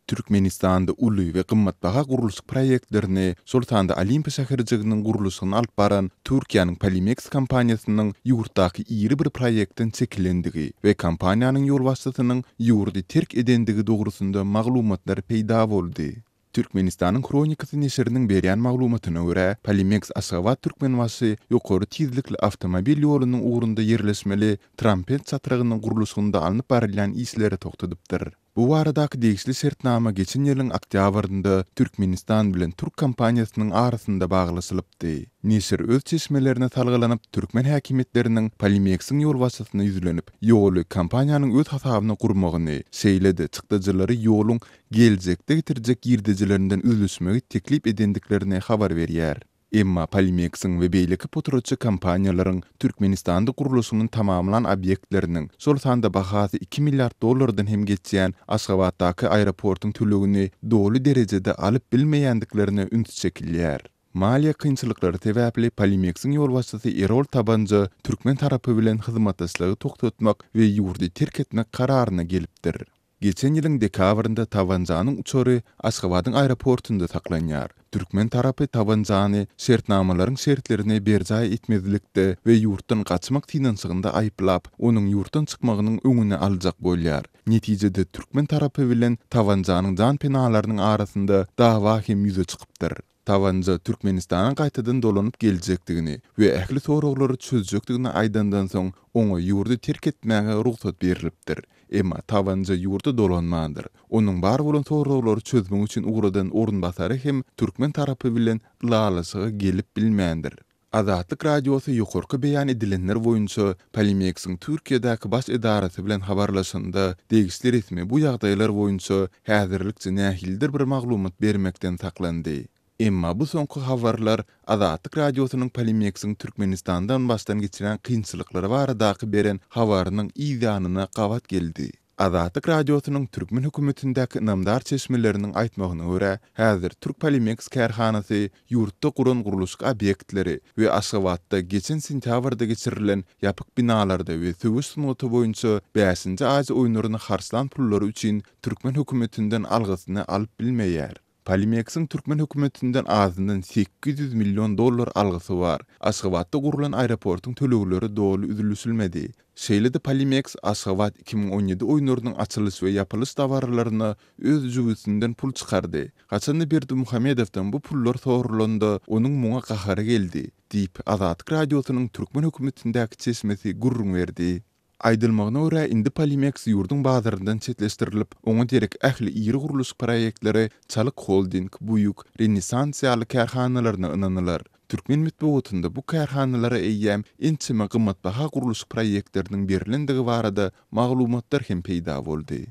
Türkmenistanda uly we gymmatbaha guruluş proyektlerini Sultanda Olimpiya şäherjiginiň guruluşyny alyp baran Türkiýanyň Polymex kompaniýasynyň ýurtdaky iri bir proýekden çekilendigi we kompaniýanyň ýol başçysynyň ýurdy terk edendigi dogrusynda maglumatlar peýda boldy. Türkmenistanyň Kronikasy neşriniň berýän maglumatyna görä, Polymex Aşgabat Türkmenwasy ýokary tizlikli awtomobil ýolunyň ugrunda ýerleşmeli trampet çatragynyň guruluşynda alınıp barylan isleri toktadypdyr. Bu aradaky degişli şertnama geçen ýylyň oktýabrynda Türkmenistan bilen Türk kompaniýasynyň arasynda baglaşylypdy. Neşir öz çeşmelerini talgylanyp Türkmen häkimetleriniň Polymex'iň ýol başçysyna ýüzlenip, ýoly kompaniýanyň öz hasabyna gurmagyny şeýledi. Çykdyjylary ýoluň geljekde getirjek girdejilerinden üzülmegi teklip edendiklerini habar berýär. Emma Polymex'iň we beýleki potroçy kompaniýalaryň Türkmenistanda guruluşynyň tamamlan obyektleriniň Sultanda bahasy 2 milliard dollardan hem geçýän Aşgabatdaky aeroportyň tülegini dolu derejede alyp bilmeýändiklerini üns çekilýär. Maliýe kynçylyklary sebäpli Polymex'iň ýol başçysy Erol Tabanjy Türkmen tarapy bilen hyzmatdaşlygy toktatmak we ýurdy terk etmek kararyna gelipdir. Geçen ýylyň dekabrynda Tabanjanyň uçary Aşgabatyň aeroportunda saklanýar. Türkmen tarapy Tabanjany şertnamalaryň şertlerini berjay etmezlikde we ýurtdan gaçmak tinançygynda aýplap, onuň ýurtdan çykmagynyň öňüne aljak bolýar. Netijede Türkmen tarapy bilen Tabanjanyň jan penalarynyň arasynda dawa hem ýüze çykypdyr. Tabanca Türkmenistana gaýtadan dolanyp geljekdigini we ähli soraglary çözjekdigini aýdandan soň oňa ýurdy terk etmäge ruhsat berilipdir. Emma Tabanca ýurdy dolanmandyr. Onuň bar bolan soraglary çözmek üçin ugradan orunbasary hem Türkmen tarapy bilen lalaşyga gelip bilmändir. Azatlyk radiosy ýokarky beýan edilenler boýunça Polymex'iň Türkiýedäki baş edarasy bilen habarlaşanda degişli resmi bu ýagdaýlar boýunça häzirlikçe nähildir bir maglumat bermekden saklandy. Emma bu soňky habarlar Azatlyk radiosynyň Polymex'iň Türkmenistandan başdan geçiren kynçylyklary baradaky beren habarynyň ýanyna gawat geldi. Azatlyk radiosynyň Türkmen hökümetindäki namdar çeşmeleriniň aýtmagyna görä, häzir Türk Polymex kärhanasy ýurtda guran guruluş obyektleri we Aşgabatda geçen sentýabrda geçirilen ýapyk binalarda we söwüş sunuty boýunça 5-nji Aziýa oýunlaryny harçlan pullary üçin Türkmen hökümetinden algysyny alyp bilmeýär. Polymex'iň Türkmen hökümetinden azyndan 800 milyon dollar algysy bar. Aşgabatda gurulan aeroportyň tölegleri dolu üzülmedi. Şeýlede Polymex Aşgabat 2017 oýunlarynyň açylış we ýapylyş dawarlaryna öz jübüsinden pul çykardy. Gaçanda Berdi Muhammedowdan bu pullar sorulanda onuň muňa gahary geldi, diýip Azatlyk radiosynyň Türkmen hökümetindäki çeşmesi gurrun berdi. Aýdylmagyna görä indi Polymex ýurduň bazaryndan çetleşdirilip, oňa derek ähli iri guruluş proyektleri Çalyk Holding, Buýuk, Renesans ýaly kärhanalaryna ynanylar. Türkmen mitbuatynda bu kärhanalara eýýäm ençime gymmatbaha guruluş proyektleriniň berilendigi barada maglumatlar hem peýda boldy.